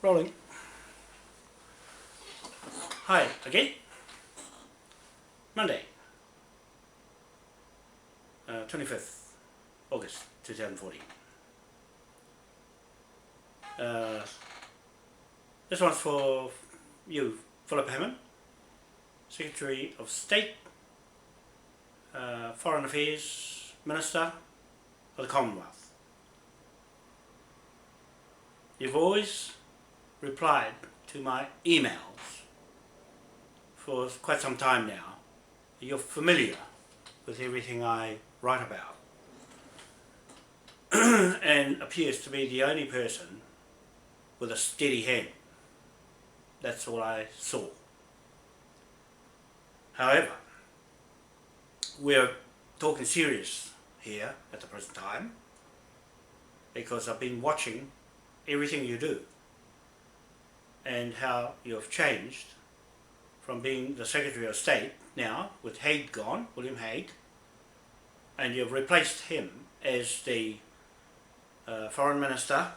Rolling. Hi, again. Monday, 25th August 2014. This one's for you, Phillip Hammond, Secretary of State, Foreign Affairs Minister of the Commonwealth. You've always replied to my emails for quite some time now. You're familiar with everything I write about and appears to be the only person with a steady hand. That's all I saw. However, we're talking serious here at the present time because I've been watching everything you do and how you've changed from being the Secretary of State now, with Hague gone, William Hague, and you've replaced him as the Foreign Minister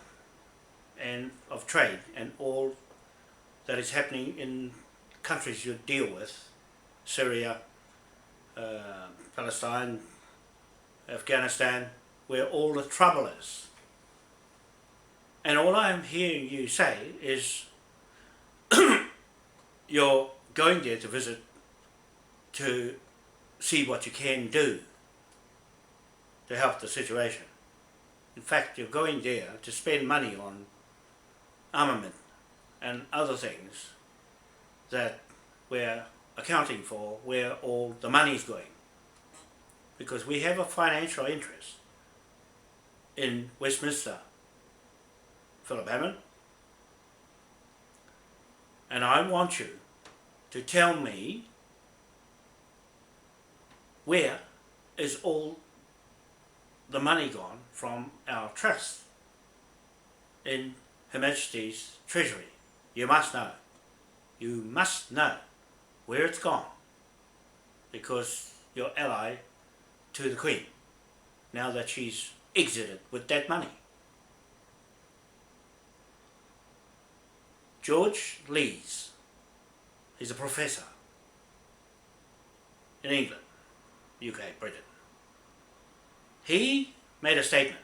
and of Trade and all that is happening in countries you deal with, Syria, Palestine, Afghanistan, where all the trouble is. And all I'm hearing you say is you're going there to visit to see what you can do to help the situation. In fact, you're going there to spend money on armament and other things that we're accounting for where all the money's going. Because we have a financial interest in Westminster, Phillip Hammond, and I want you to tell me where is all the money gone from our trust in Her Majesty's Treasury. You must know. You must know where it's gone, because you're ally to the Queen now that she's exited with that money. George Lees, he's a professor in England, UK, Britain. He made a statement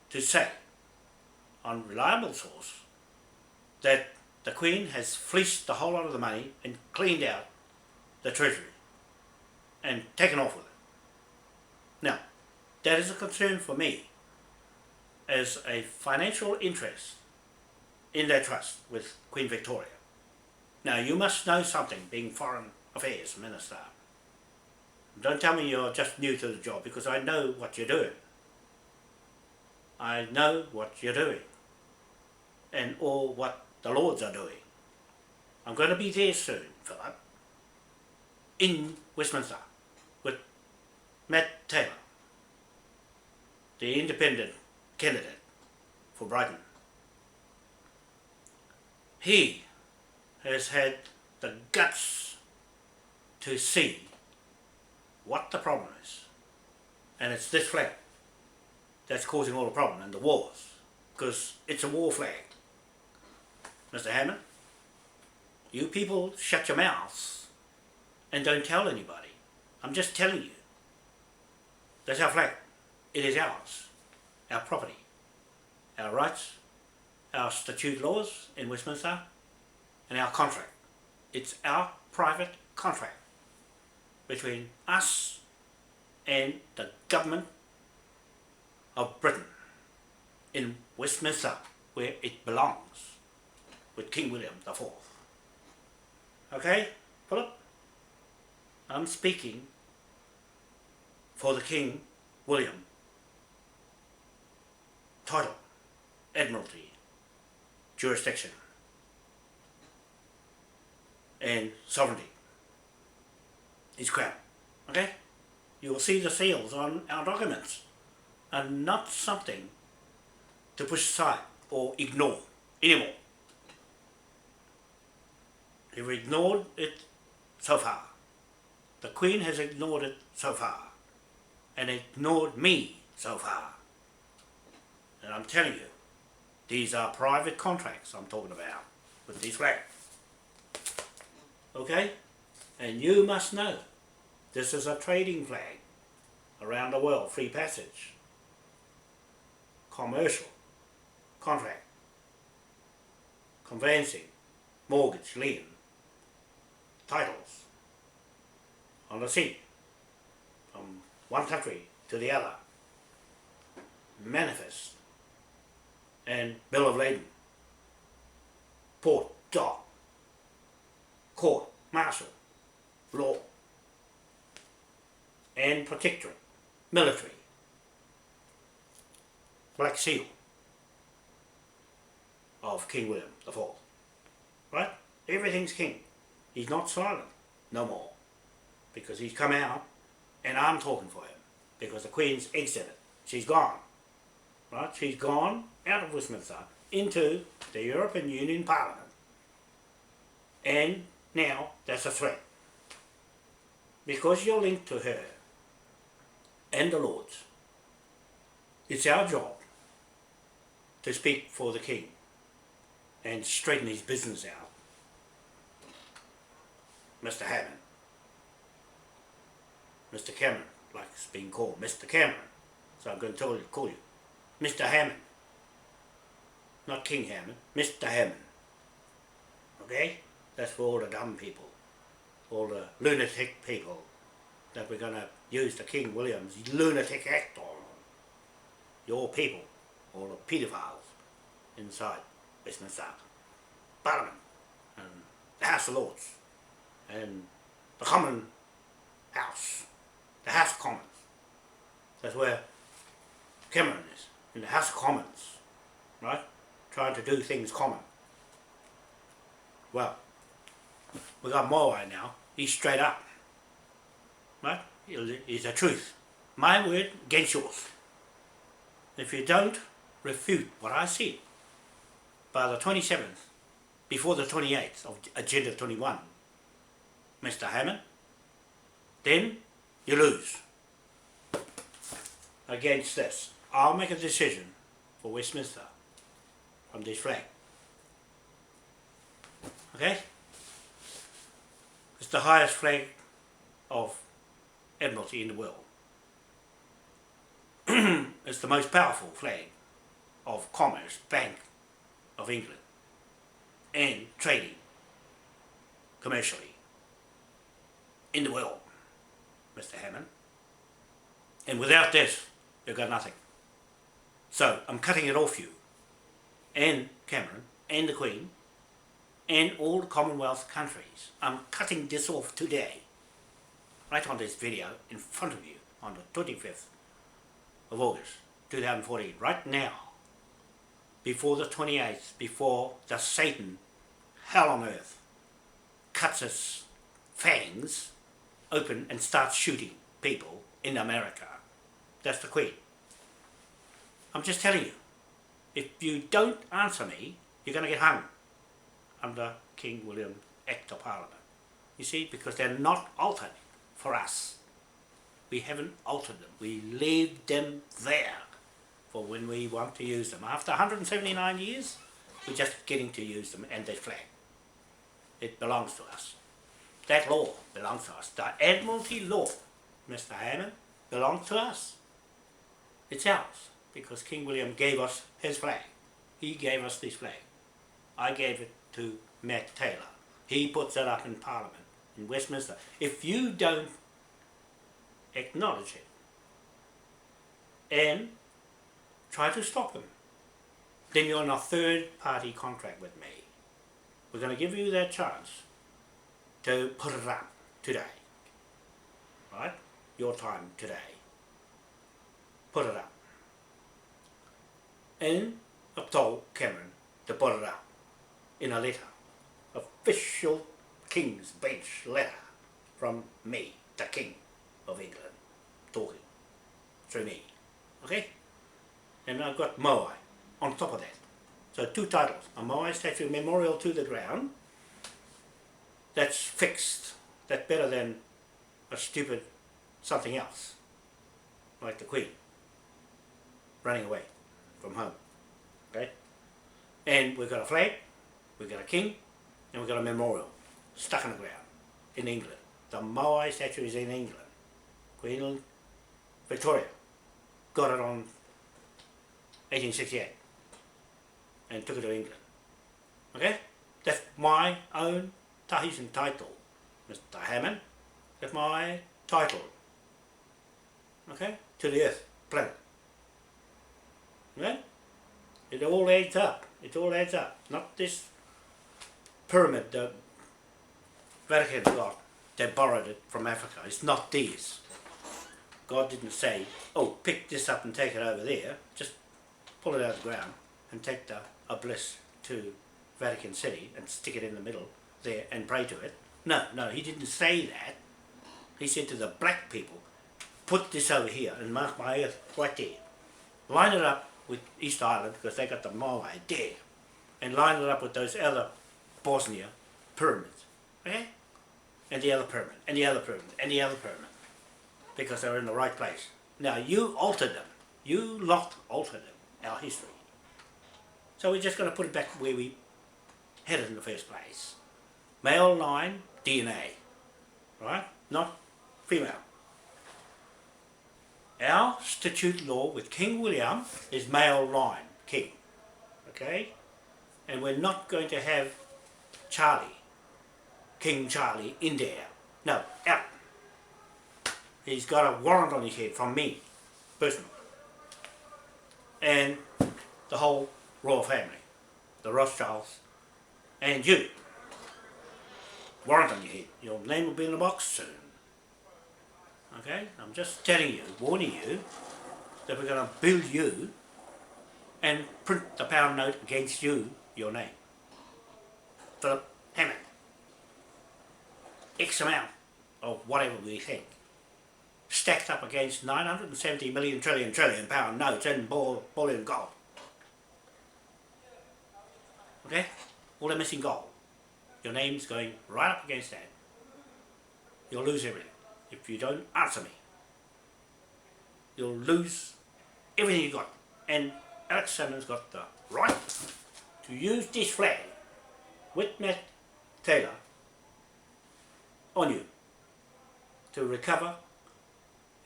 to say, on reliable source, that the Queen has fleeced the whole lot of the money and cleaned out the Treasury and taken off with it. Now, that is a concern for me as a financial interest in that trust with Queen Victoria. Now, you must know something, being Foreign Affairs Minister. Don't tell me you're just new to the job, because I know what you're doing. I know what you're doing and all what the Lords are doing. I'm going to be there soon, Phillip, in Westminster with Matt Taylor, the independent candidate for Brighton. He has had the guts to see what the problem is, and it's this flag that's causing all the problem and the wars, because it's a war flag. Mr. Hammond, you people shut your mouths and don't tell anybody. I'm just telling you. That's our flag. It is ours, our property, our rights, our statute laws in Westminster, and our contract. It's our private contract between us and the government of Britain in Westminster, where it belongs, with King William IV. Okay, Phillip? I'm speaking for the King William title, Admiralty, Jurisdiction, and sovereignty. His crown. Okay? You will see the seals on our documents, and not something to push aside or ignore anymore. You've ignored it so far. The Queen has ignored it so far, and ignored me so far. And I'm telling you, These are private contracts I'm talking about with this flag. Okay? And you must know this is a trading flag around the world, free passage, commercial, contract, conveyancing, mortgage, lien, titles on the sea from one country to the other, manifest and bill of lading, port, dock, court, martial, law, and protectorate, military, black seal of King William IV. Right? Everything's king. He's not silent no more, because he's come out and I'm talking for him, because the Queen's exited. She's gone. Right? She's gone out of Westminster into the European Union Parliament, and now that's a threat. Because you're linked to her and the Lords, it's our job to speak for the King and straighten his business out. Mr. Hammond, Mr. Cameron, like it's being called, Mr. Cameron, so I'm going to call you Mr. Hammond, not King Hammond, Mr. Hammond. Okay? That's for all the dumb people, all the lunatic people that we're going to use the King William's Lunatic Act on. Your people, all the paedophiles inside Westminster Parliament and the House of Lords and the Common House, the House of Commons. That's where Cameron is, in the House of Commons, right? Trying to do things common. Well, we got Moai now. He's straight up, right? He's the truth. My word against yours. If you don't refute what I said by the 27th, before the 28th of Agenda 21, Mr. Hammond, then you lose. Against this, I'll make a decision for Westminster from this flag. Okay? It's the highest flag of Admiralty in the world. It's the most powerful flag of Commerce Bank of England and trading commercially in the world, Mr. Hammond. And without this, you've got nothing. So I'm cutting it off you and Cameron and the Queen and all the Commonwealth countries. I'm cutting this off today, right on this video in front of you on the 25th of August 2014, right now, before the 28th, before the Satan, hell on earth, cuts its fangs open and starts shooting people in America. That's the Queen. I'm just telling you, if you don't answer me, you're going to get hung under King William Act of Parliament. You see, because they're not altered for us. We haven't altered them. We leave them there for when we want to use them. After 179 years, we're just getting to use them and their flag. It belongs to us. That law belongs to us. The Admiralty law, Mr. Hammond, belongs to us. It's ours, because King William gave us his flag. He gave us this flag. I gave it to Matt Taylor. He puts it up in Parliament, in Westminster. If you don't acknowledge it and try to stop him, then you're in a third-party contract with me. We're going to give you that chance to put it up today. Right? Your time today. Put it up. And I've told Cameron to put it up in a letter. Official King's Bench letter from me, the King of England, talking through me. Okay? And I've got Moai on top of that. So two titles. A Moai statue memorial to the ground. That's fixed. That's better than a stupid something else. Like the Queen running away from home. Okay? And we've got a flag, we've got a king, and we've got a memorial stuck in the ground in England. The Moai statue is in England. Queen Victoria got it on 1868 and took it to England. Okay? That's my own Tahitian title, Mr. Hammond. That's my title. Okay? To the earth, planet. Okay? It all adds up. It all adds up. Not this pyramid the Vatican got. They borrowed it from Africa. It's not theirs. God didn't say, oh, pick this up and take it over there. Just pull it out of the ground and take the obelisk to Vatican City and stick it in the middle there and pray to it. No, he didn't say that. He said to the black people, put this over here and mark my earth right there. Line it up with East Island, because they got the Moai there, and line it up with those other Bosnia pyramids, okay? And the other pyramid, and the other pyramid, and the other pyramid, because they're in the right place. Now you altered them. You lot altered them, our history. So we're just going to put it back where we had it in the first place. Male line DNA, right? Not female. Our statute law with King William is male line, king, okay? And we're not going to have Charlie, King Charlie, in there. No, out. He's got a warrant on his head from me, personally. And the whole royal family, the Rothschilds, and you. Warrant on your head. Your name will be in the box soon. Okay? I'm just telling you, warning you, that we're going to build you and print the pound note against you, your name. Phillip Hammond. X amount of whatever we think. Stacked up against 970 million trillion pound notes in bullion gold. Okay? All the missing gold. Your name's going right up against that. You'll lose everything if you don't answer me. You'll lose everything you got. And Alex Salmond's got the right to use this flag with Matt Taylor on you to recover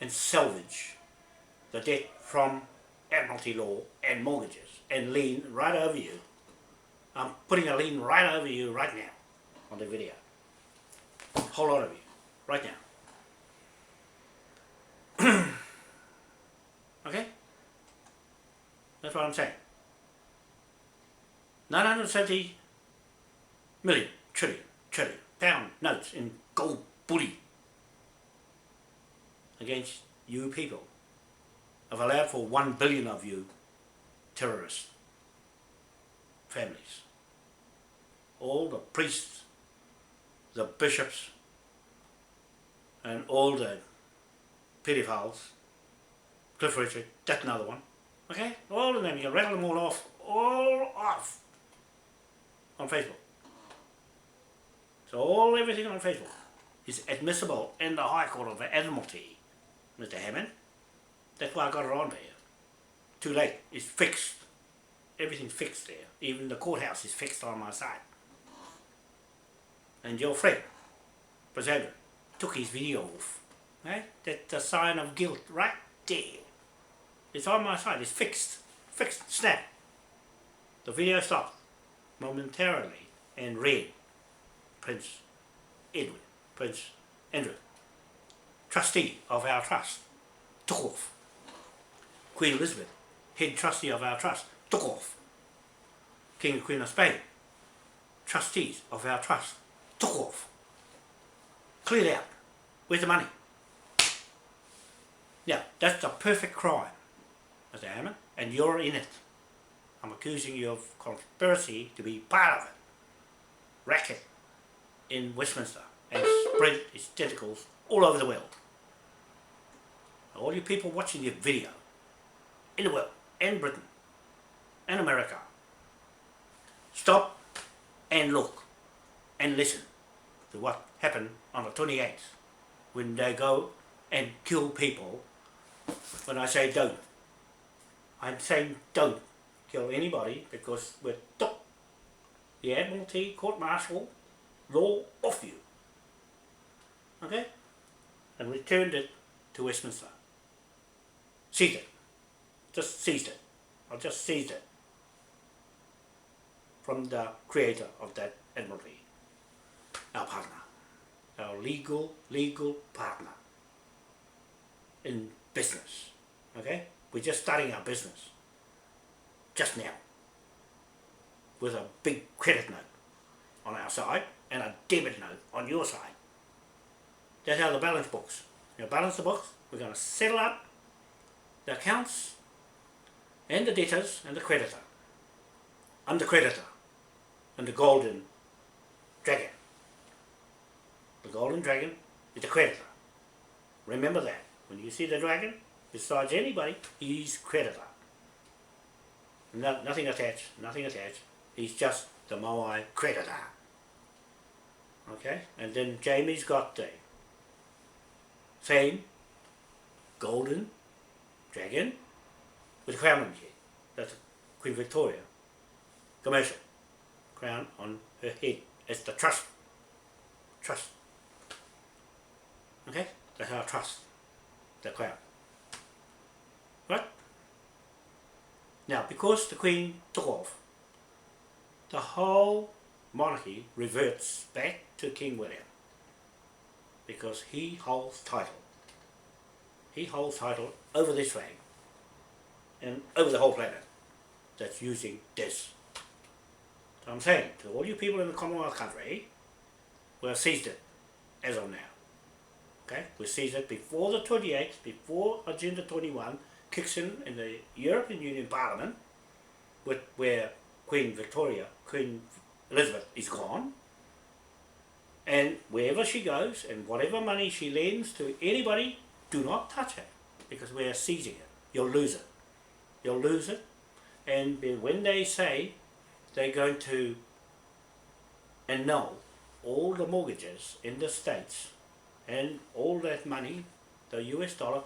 and salvage the debt from Admiralty law and mortgages and lien right over you. I'm putting a lien right over you right now on the video. A whole lot of you, right now. Okay? That's what I'm saying. 970 million, trillion pound notes in gold bullion against you people. I've allowed for 1 billion of you terrorist families. All the priests, the bishops, and all the pedophiles, Cliff Richard, that's another one. Okay? All of them, you can rattle them all off on Facebook. So everything on Facebook is admissible in the High Court of Admiralty, Mr. Hammond. That's why I got it on there. Too late. It's fixed. Everything's fixed there. Even the courthouse is fixed on my side. And your friend, President, took his video off. Right? That's a sign of guilt right there. It's on my side. It's fixed. Fixed. Snap. The video stopped momentarily and read Prince Edward, Prince Andrew, trustee of our trust, took off. Queen Elizabeth, head trustee of our trust, took off. King and Queen of Spain, trustees of our trust, took off. Cleared out. Where's the money? Yeah, that's the perfect crime, Mr. Hammond, and you're in it. I'm accusing you of conspiracy to be part of it. Racket in Westminster and spread its tentacles all over the world. All you people watching your video in the world, and Britain, and America, stop and look and listen to what happened on the 28th when they go and kill people. When I say don't, I'm saying don't kill anybody because we're took the Admiralty, court-martial law off you. Okay? And returned it to Westminster. Seized it. Just seized it. I just seized it from the creator of that Admiralty, our partner, our legal partner in business. Okay? We're just starting our business just now with a big credit note on our side and a debit note on your side. That's how the balance books. You balance the books, we're going to settle up the accounts and the debtors and the creditor. I'm the creditor and the golden dragon. The golden dragon is the creditor. Remember that. When you see the dragon, besides anybody, he's creditor. Nothing attached, nothing attached. He's just the Moai creditor. Okay? And then Jamie's got the same golden dragon with a crown on his head. That's Queen Victoria. Commercial. Crown on her head. It's the trust. Trust. Okay? That's our trust. The crown. Right? Now, because the Queen took off, the whole monarchy reverts back to King William because he holds title. He holds title over this flag and over the whole planet that's using this. So I'm saying to all you people in the Commonwealth country, we've seized it as of now. Okay? We seized it before the 28th, before Agenda 21 kicks in the European Union Parliament, where Queen Victoria, Queen Elizabeth is gone, and wherever she goes and whatever money she lends to anybody, do not touch it because we are seizing it. You'll lose it. You'll lose it. And when they say they're going to annul all the mortgages in the States and all that money, the US dollar,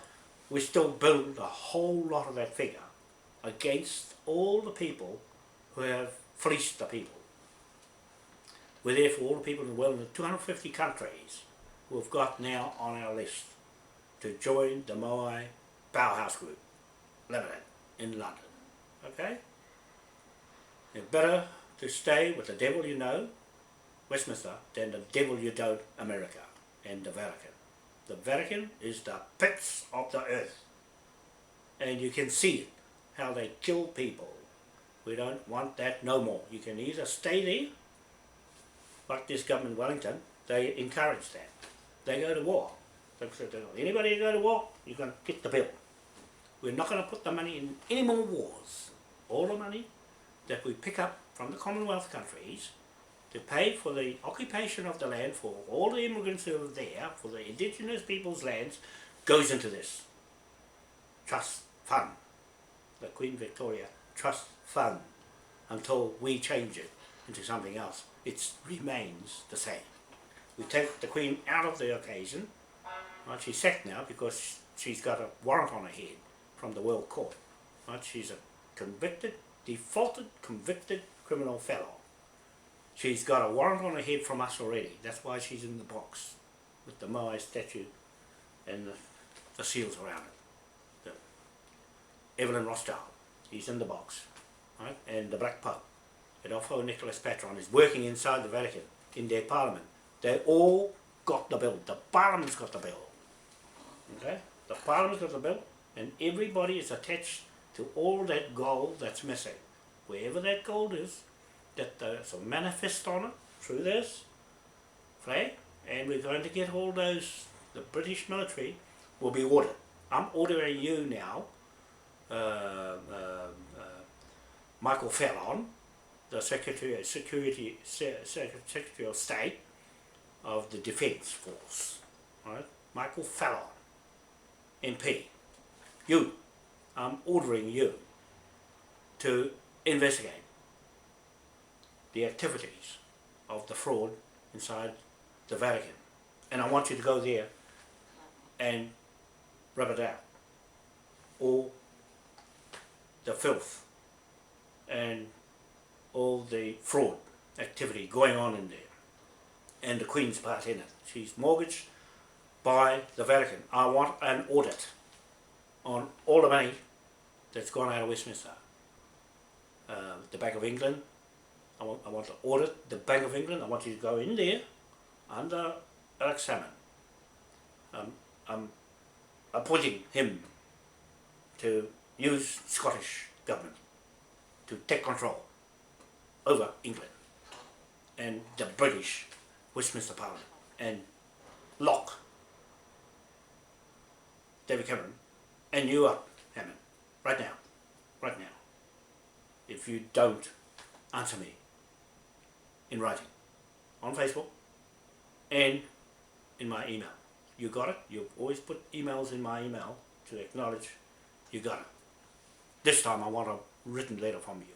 we still build a whole lot of that figure against all the people who have fleeced the people. We're there for all the people in the world in the 250 countries who have got now on our list to join the Moai Powerhouse Group Limited in London. Okay? It's better to stay with the devil you know, Westminster, than the devil you don't, America and the Vatican. The Vatican is the pits of the earth. And you can see it, how they kill people. We don't want that no more. You can either stay there, like this government in Wellington, they encourage that. They go to war. They say, anybody go to war, you're going to get the bill. We're not going to put the money in any more wars. All the money that we pick up from the Commonwealth countries to pay for the occupation of the land for all the immigrants who are there, for the indigenous people's lands, goes into this trust fund, the Queen Victoria Trust Fund, until we change it into something else. It remains the same. We take the Queen out of the occasion. Right? She's sacked now because she's got a warrant on her head from the World Court. Right? She's a defaulted convicted criminal fellow. She's got a warrant on her head from us already. That's why she's in the box with the Moai statue and the seals around it. Evelyn Rothschild, he's in the box. Right? And the Black Pope, Adolfo Nicolas Patron, is working inside the Vatican in their parliament. They all got the bill. The parliament's got the bill. Okay? The parliament's got the bill, and everybody is attached to all that gold that's missing. Wherever that gold is, that there's a manifest on it through this flag, and we're going to get all those, the British military will be ordered. I'm ordering you now, Michael Fallon, the Secretary of State of the Defence Force, right? Michael Fallon, MP. I'm ordering you to investigate the activities of the fraud inside the Vatican. And I want you to go there and rub it out. All the filth and all the fraud activity going on in there, and the Queen's part in it. She's mortgaged by the Vatican. I want an audit on all the money that's gone out of Westminster. The Bank of England, I want to audit the Bank of England. I want you to go in there under Alex Salmond. I'm appointing him to use Scottish government to take control over England and the British Westminster Parliament and lock David Cameron and you up, Hammond, right now, if you don't answer me in writing on Facebook and in my email. You got it? You've always put emails in my email to acknowledge you got it. This time I want a written letter from you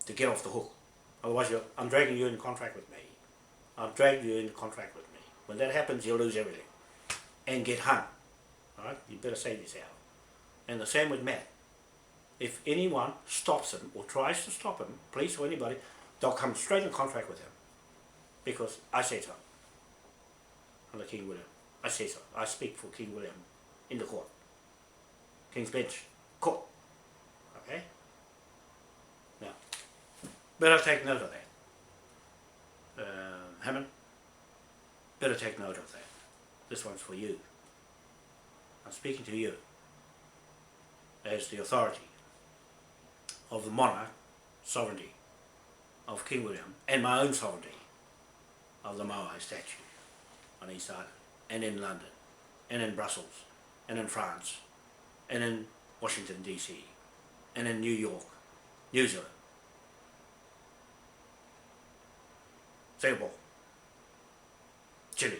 to get off the hook. Otherwise I'm dragging you in contract with me. I've dragged you in contract with me. When that happens, you'll lose everything and get hung. Alright? You better save yourself. And the same with Matt. If anyone stops him or tries to stop him, police or anybody, they'll come straight in contract with him. Because I say so. Under King William. I say so. I speak for King William in the court. King's Bench. Court. Okay? Now, better take note of that. Hammond, better take note of that. This one's for you. I'm speaking to you as the authority of the monarch sovereignty of King William and my own sovereignty of the Moai statue on East Island and in London and in Brussels and in France and in Washington DC and in New York, New Zealand, Singapore, Chile,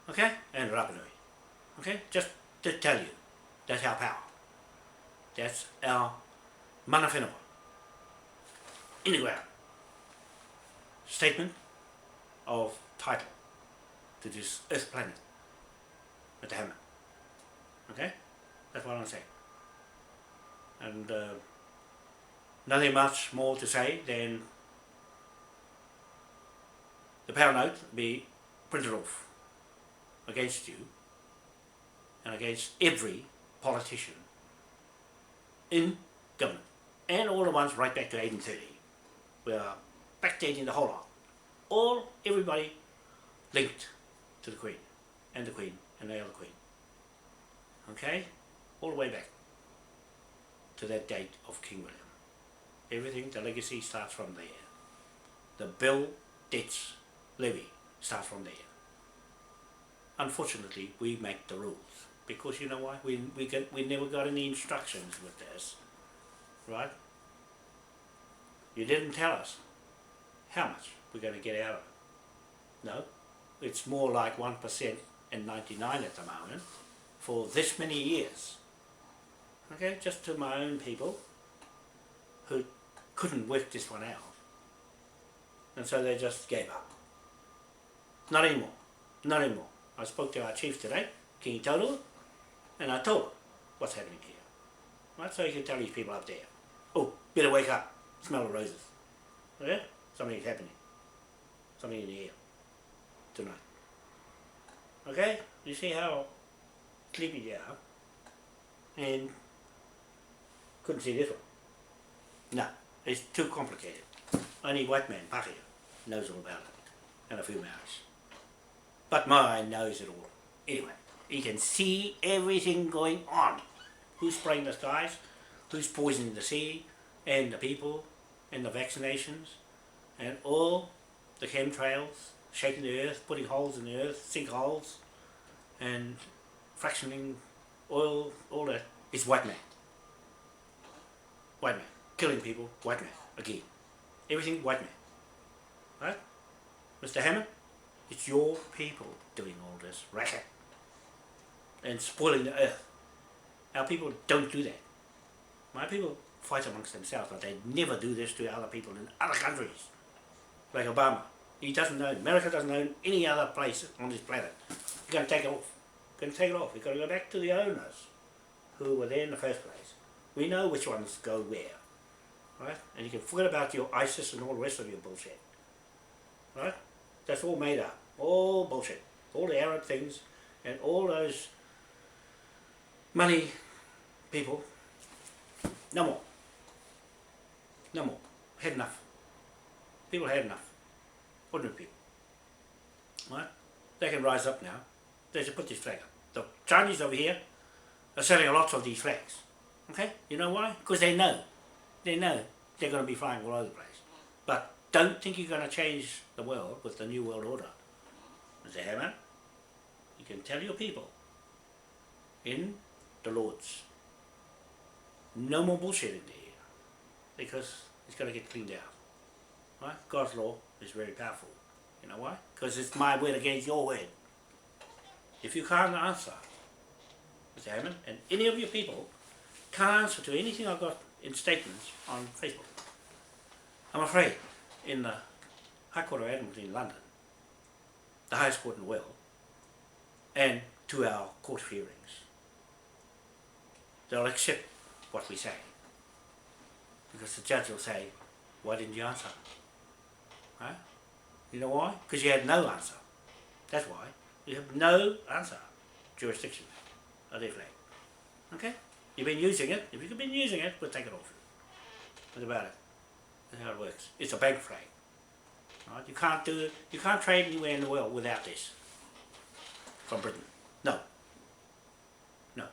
okay, and Rapa Nui, okay, just to tell you, that's our power, that's our mana whenua, in the ground, statement of title to this earth planet, Mr. Hammond, okay, that's what I'm saying, and nothing much more to say than the power note be printed off against you and against every politician in government and all the ones right back to 1830. We are backdating the whole lot. Everybody linked to the Queen and the other Queen. Okay? All the way back to that date of King William. Everything, the legacy starts from there. The bill, debts, levy starts from there. Unfortunately, we make the rules because you know why? We never got any instructions with this, right? You didn't tell us how much we're going to get out of it. No, it's more like 1% and 99 at the moment for this many years. Okay, just to my own people who couldn't work this one out, and so they just gave up. Not anymore. Not anymore. I spoke to our chief today, King Total, and I told him what's happening here. Right? So he can tell these people up there, oh, better wake up, smell the roses. Okay? Something's happening. Something in the air tonight. Okay? You see how sleepy they are? And couldn't see this one. No, it's too complicated. Only white man, Pakia, knows all about it. And a few Maoris. But Moai knows it all. Anyway, he can see everything going on. Who's spraying the skies, who's poisoning the sea, and the people, and the vaccinations, and all the chemtrails, shaking the earth, putting holes in the earth, sinkholes, and fractioning oil, all that is white man. White man. Killing people, white man. Again. Everything white man. Right? Mr. Hammond? It's your people doing all this racket and spoiling the earth. Our people don't do that. My people fight amongst themselves, but they never do this to other people in other countries. Like Obama. He doesn't own, America doesn't own any other place on this planet. You're going to take it off. You're going to take it off. You've got to go back to the owners who were there in the first place. We know which ones go where. right? And you can forget about your ISIS and all the rest of your bullshit, right? That's all made up, all bullshit, all the Arab things, and all those money people. No more, no more. Had enough. People had enough. Ordinary people, right? They can rise up now. They should put this flag up. The Chinese over here are selling a lot of these flags. Okay? You know why? Because they know they're going to be flying all over the place. But don't think you're going to change the world with the New World Order. Mr. Hammond, you can tell your people in the Lords, no more bullshit in there, because it's going to get cleaned out. Right? God's law is very powerful. You know why? Because it's my word against your word. If you can't answer, Mr. Hammond, and any of your people can't answer to anything I've got in statements on Facebook, I'm afraid in the High Court of Admiralty in London, the highest court in the world, and to our court of hearings, they'll accept what we say. Because the judge will say, why didn't you answer? Right? You know why? Because you had no answer. That's why. You have no answer. Jurisdiction of their flag. Okay? You've been using it. If you've been using it, we'll take it off. What about it? That's how it works. It's a bank flag. Right? You can't do it. You can't trade anywhere in the world without this. From Britain. No. No.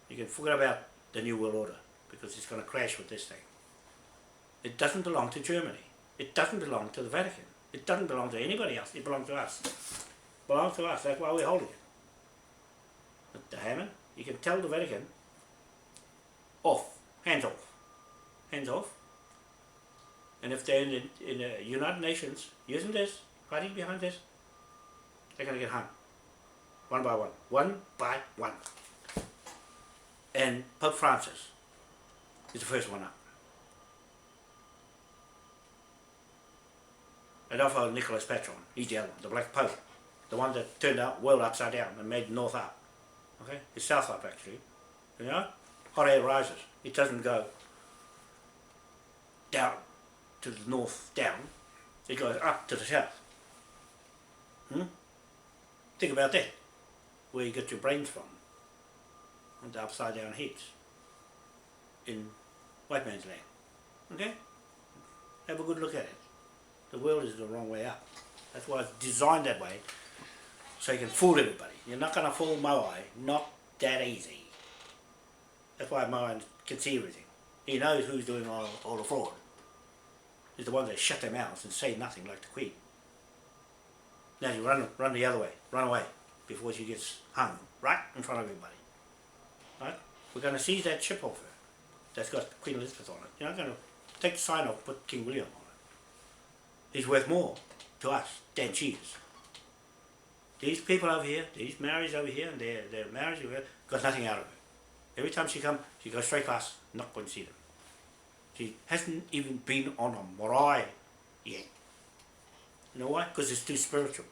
You can forget about the New World Order, because it's going to crash with this thing. It doesn't belong to Germany. It doesn't belong to the Vatican. It doesn't belong to anybody else. It belongs to us. It belongs to us. That's why we're holding it. Mr. Hammond, you can tell the Vatican, off. Hands off. Hands off. And if they're in the United Nations using this, fighting behind this, they're going to get hung. One by one. One by one. And Pope Francis is the first one up. And also Nicholas Patron, he's the other one, the Black Pope, the one that turned the world upside down and made north up. Okay, it's south up actually. You know, hot air rises. It doesn't go down to the north down. It goes up to the south. Think about that. Where you get your brains from. And the upside down heads in white man's land. Okay? Have a good look at it. The world is the wrong way up. That's why it's designed that way, so you can fool everybody. You're not going to fool Moai, not that easy. That's why Moai can see everything. He knows who's doing all the fraud. He's the one that shut their mouths and say nothing like the Queen. Now you run the other way, run away before she gets hung right in front of everybody. Right? We're going to seize that ship off her that's got Queen Elizabeth on it. You're not going to take the sign off, put King William on it. He's worth more to us than she is. These people over here, these marriages over here, and their marriage over here, got nothing out of her. Every time she comes, she goes straight past, not going to see them. She hasn't even been on a Moai yet. You know why? Because it's too spiritual.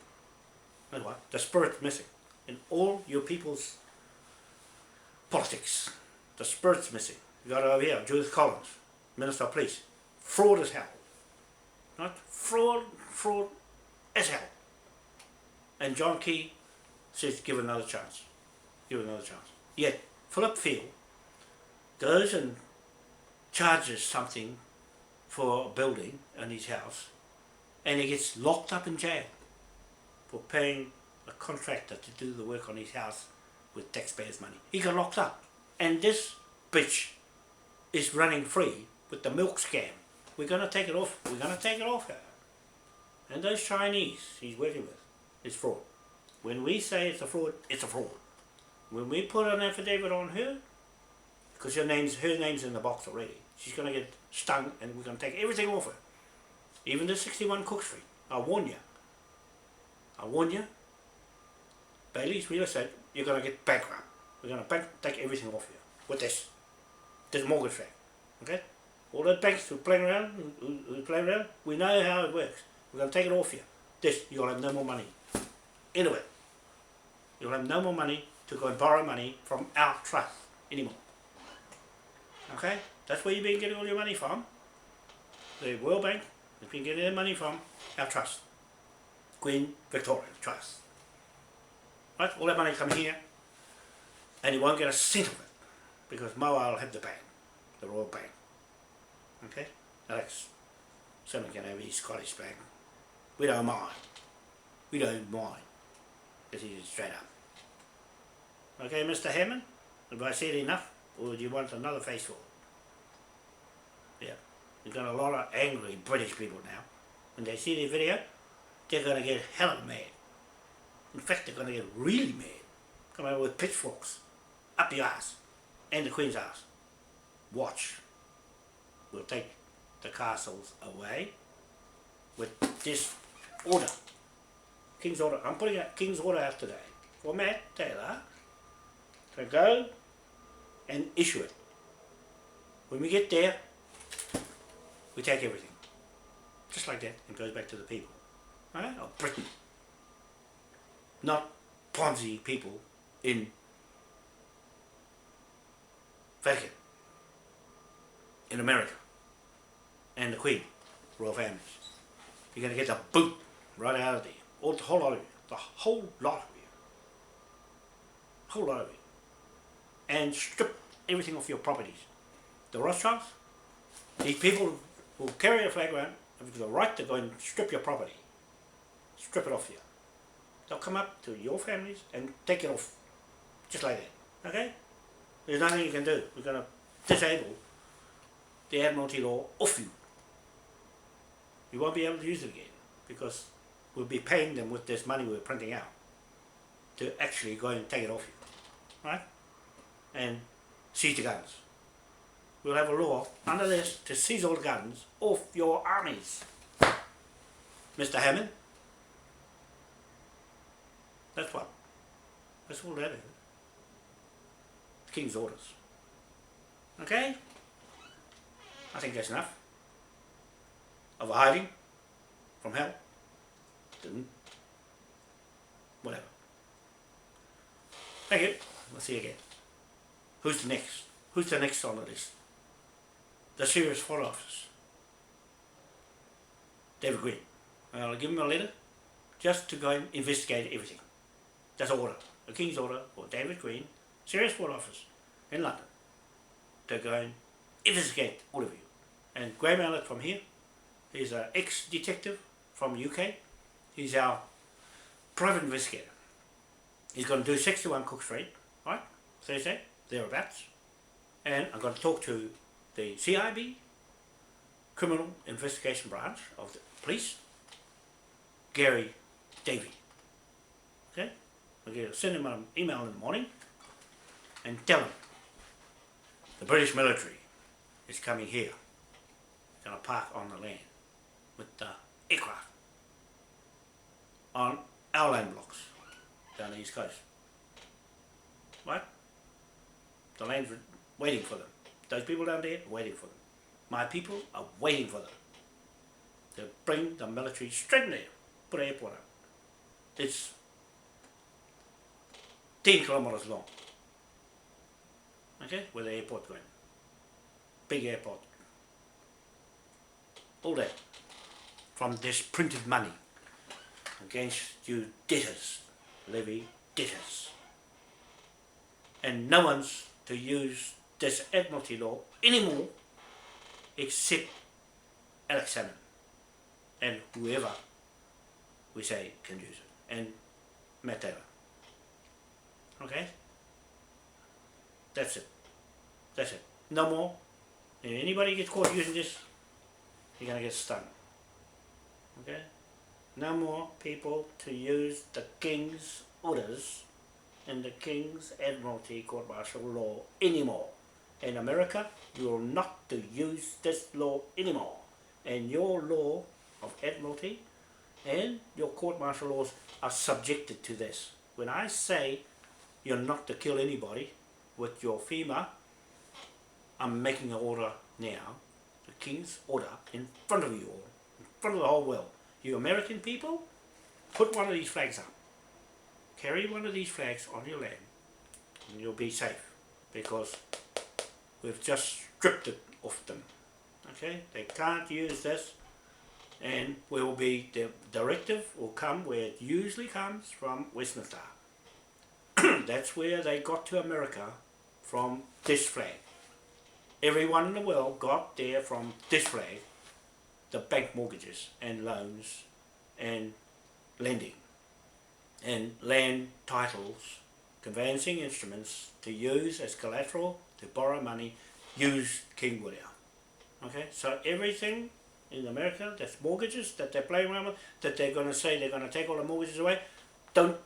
That's why. The spirit's missing. In all your people's politics, the spirit's missing. You got it over here, Judith Collins, Minister of Police. Fraud as hell. Not fraud as hell. And John Key says, give it another chance. Give it another chance. Yet, Phillip Field goes and charges something for a building in his house, and he gets locked up in jail for paying a contractor to do the work on his house with taxpayers' money. He got locked up. And this bitch is running free with the milk scam. We're going to take it off. We're going to take it off her. And those Chinese he's working with, it's fraud. When we say it's a fraud, it's a fraud. When we put an affidavit on her, because her name's in the box already, she's going to get stung, and we're going to take everything off her. Even the 61 Cook Street. I warn you. I warn you. Bailey's Real Estate, you're going to get bankrupt. We're going to take everything off you with this mortgage rate. Okay? All the banks who play around, we know how it works. We're going to take it off you. You'll have no more money. Anyway, you'll have no more money to go and borrow money from our trust anymore. Okay? That's where you've been getting all your money from. the World Bank has been getting their money from our trust, Queen Victoria Trust. Right? All that money come here, and you won't get a cent of it, because Moai will have the bank, the Royal Bank. Okay? Alex, someone can have his Scottish bank. We don't mind. We don't mind. This is straight up. Okay, Mr. Hammond? Have I said enough? Or do you want another face for it? Yeah. You've got a lot of angry British people now. When they see the video, they're going to get hella mad. In fact, they're going to get really mad. Come over with pitchforks. Up your ass. And the Queen's ass. Watch. We'll take the castles away with this order. King's order. I'm putting a King's order out today for Matt Taylor to go and issue it. When we get there, we take everything. Just like that. It goes back to the people. Right? Of Britain. Not Ponzi people in Vatican, in America, and the Queen, royal families. You're going to get the boot right out of there. All the whole lot of you. The whole lot of you. Whole lot of you. And strip everything off your properties. The Rothschilds, these people who carry a flag around have the right to go and strip your property. Strip it off you. They'll come up to your families and take it off. Just like that. Okay? There's nothing you can do. We're going to disable the Admiralty law off you. You won't be able to use it again, because we'll be paying them with this money we're printing out to actually go and take it off you. Right? And seize the guns. We'll have a law under this to seize all the guns off your armies. Mr. Hammond? That's what. That's all that is. The King's orders. Okay? I think that's enough. Of a hiding from hell. Didn't. Whatever. Thank you. We'll see you again. Who's the next? Who's the next on the list? The Serious Foreign Office. David Green. I'll give him a letter just to go and investigate everything. That's an order. A King's order for David Green, Serious Foreign Office in London, to go and investigate all of you. And Graham Allett from here, he's an ex-detective from UK. He's our private investigator. He's going to do 61 Cook Street, right? Thursday, thereabouts. And I'm going to talk to the CIB, Criminal Investigation Branch of the Police, Gary Davey. Okay? I'm going to send him an email in the morning and tell him the British military is coming here. It's going to park on the land with the aircraft on our land blocks down the east coast. Right? The land's waiting for them. Those people down there are waiting for them. My people are waiting for them to bring the military straight in there, put an airport up. It's 10 kilometres long. Okay, where the airport's going. Big airport. All that from this printed money against you debtors, levy debtors. And no one's to use this Admiralty law anymore except Alex Salmond and whoever we say can use it, and Matt Taylor. Okay? That's it. That's it. No more. If anybody gets caught using this, you're going to get stung. Okay? No more people to use the King's orders and the King's Admiralty Court Martial law anymore. In America, you are not to use this law anymore. And your law of Admiralty and your court martial laws are subjected to this. When I say you're not to kill anybody with your FEMA, I'm making an order now, the King's order, in front of you all, in front of the whole world. You American people, put one of these flags up. Carry one of these flags on your land and you'll be safe, because we've just stripped it off them. Okay, they can't use this, and the directive will come where it usually comes from Westminster. That's where they got to America from this flag. Everyone in the world got there from this flag, the bank mortgages and loans and lending and land titles, conveyancing instruments to use as collateral to borrow money, use King William. Okay, so everything in America that's mortgages that they're playing around with, that they're going to say they're going to take all the mortgages away, don't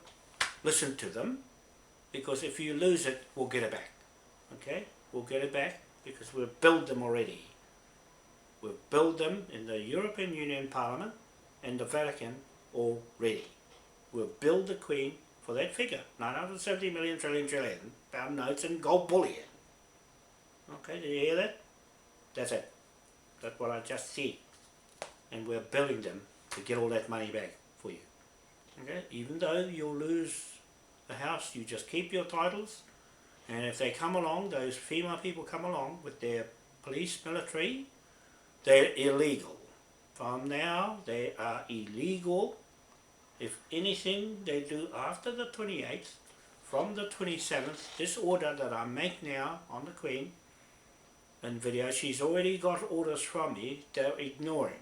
listen to them, because if you lose it, we'll get it back. Okay, we'll get it back because we've built them already. We've built them in the European Union Parliament and the Vatican already. We'll build the Queen for that figure, 970 million trillion pound notes and gold bullion. Okay, did you hear that? That's it. That's what I just said. And we're building them to get all that money back for you. Okay, even though you'll lose the house, you just keep your titles, and if they come along, those female people come along with their police, military, they're illegal. From now, they are illegal. If anything they do after the 28th, from the 27th, this order that I make now on the Queen in video, she's already got orders from me, they're ignoring.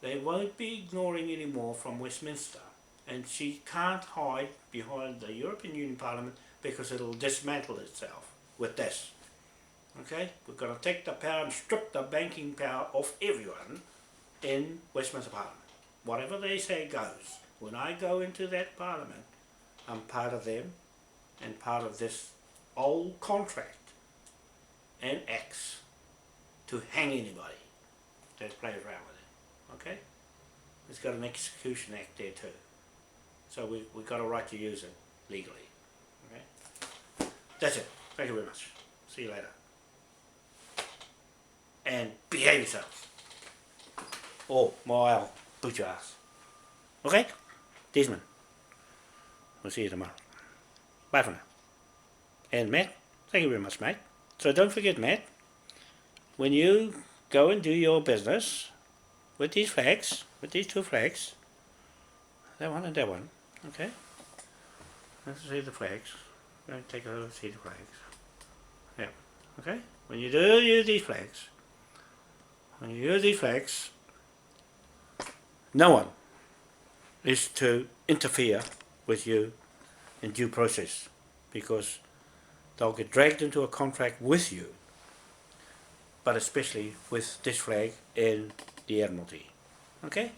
They won't be ignoring anymore from Westminster. And she can't hide behind the European Union Parliament because it'll dismantle itself with this. Okay? We're going to take the power and strip the banking power off everyone in Westminster Parliament. Whatever they say goes. When I go into that Parliament, I'm part of them and part of this old contract and acts to hang anybody that plays around with it. Okay? It's got an execution act there too. So we've got a right to use it legally. Okay? That's it. Thank you very much. See you later. And behave yourselves. Or Moai, I'll boot your ass. Okay? Desmond. We'll see you tomorrow. Bye for now. And Matt, thank you very much, mate. So don't forget, Matt, when you go and do your business with these flags, with these two flags, that one and that one, okay? Let's see the flags. Go and take a look, see the flags. Yeah, okay? When you do use these flags, no one is to interfere with you in due process, because they'll get dragged into a contract with you, but especially with this flag and the Admiralty. Okay?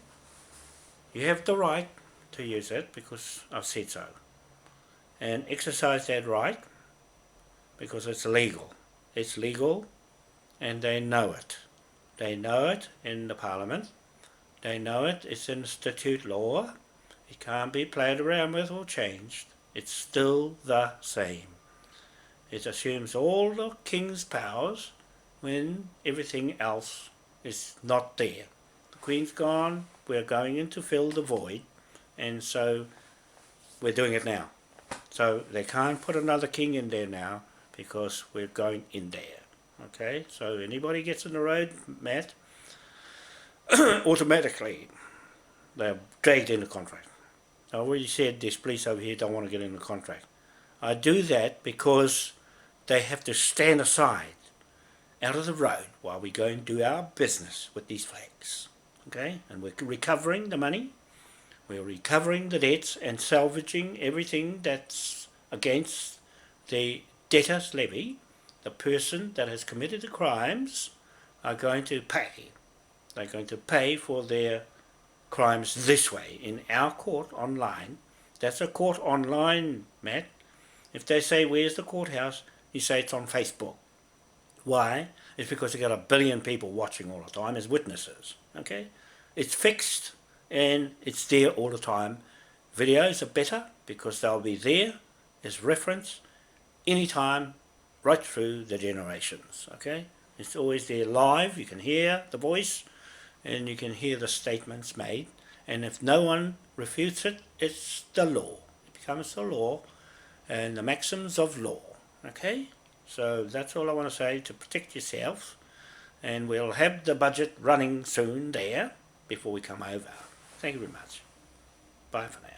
You have the right to use it because I've said so. And exercise that right because it's legal. It's legal and they know it. They know it in the Parliament. They know it. It's in statute law. It can't be played around with or changed. It's still the same. It assumes all the King's powers when everything else is not there. The Queen's gone, we're going in to fill the void, and so we're doing it now. So they can't put another king in there now because we're going in there. Okay, so anybody gets in the road, Matt, automatically they're dragged in the contract. I already said this police over here don't want to get in the contract. I do that because they have to stand aside out of the road while we go and do our business with these flags. Okay, and we're recovering the money, we're recovering the debts and salvaging everything that's against the debtors levy. The person that has committed the crimes are going to pay. They're going to pay for their crimes this way, in our court online. That's a court online, Matt. If they say, where's the courthouse? You say it's on Facebook. Why? It's because you've got 1 billion people watching all the time as witnesses. Okay? It's fixed and it's there all the time. Videos are better because they'll be there as reference anytime right through the generations. Okay? It's always there live. You can hear the voice and you can hear the statements made. And if no one refutes it, it's the law. It becomes the law and the maxims of law. Okay? So that's all I want to say to protect yourself. and we'll have the budget running soon there before we come over. Thank you very much. Bye for now.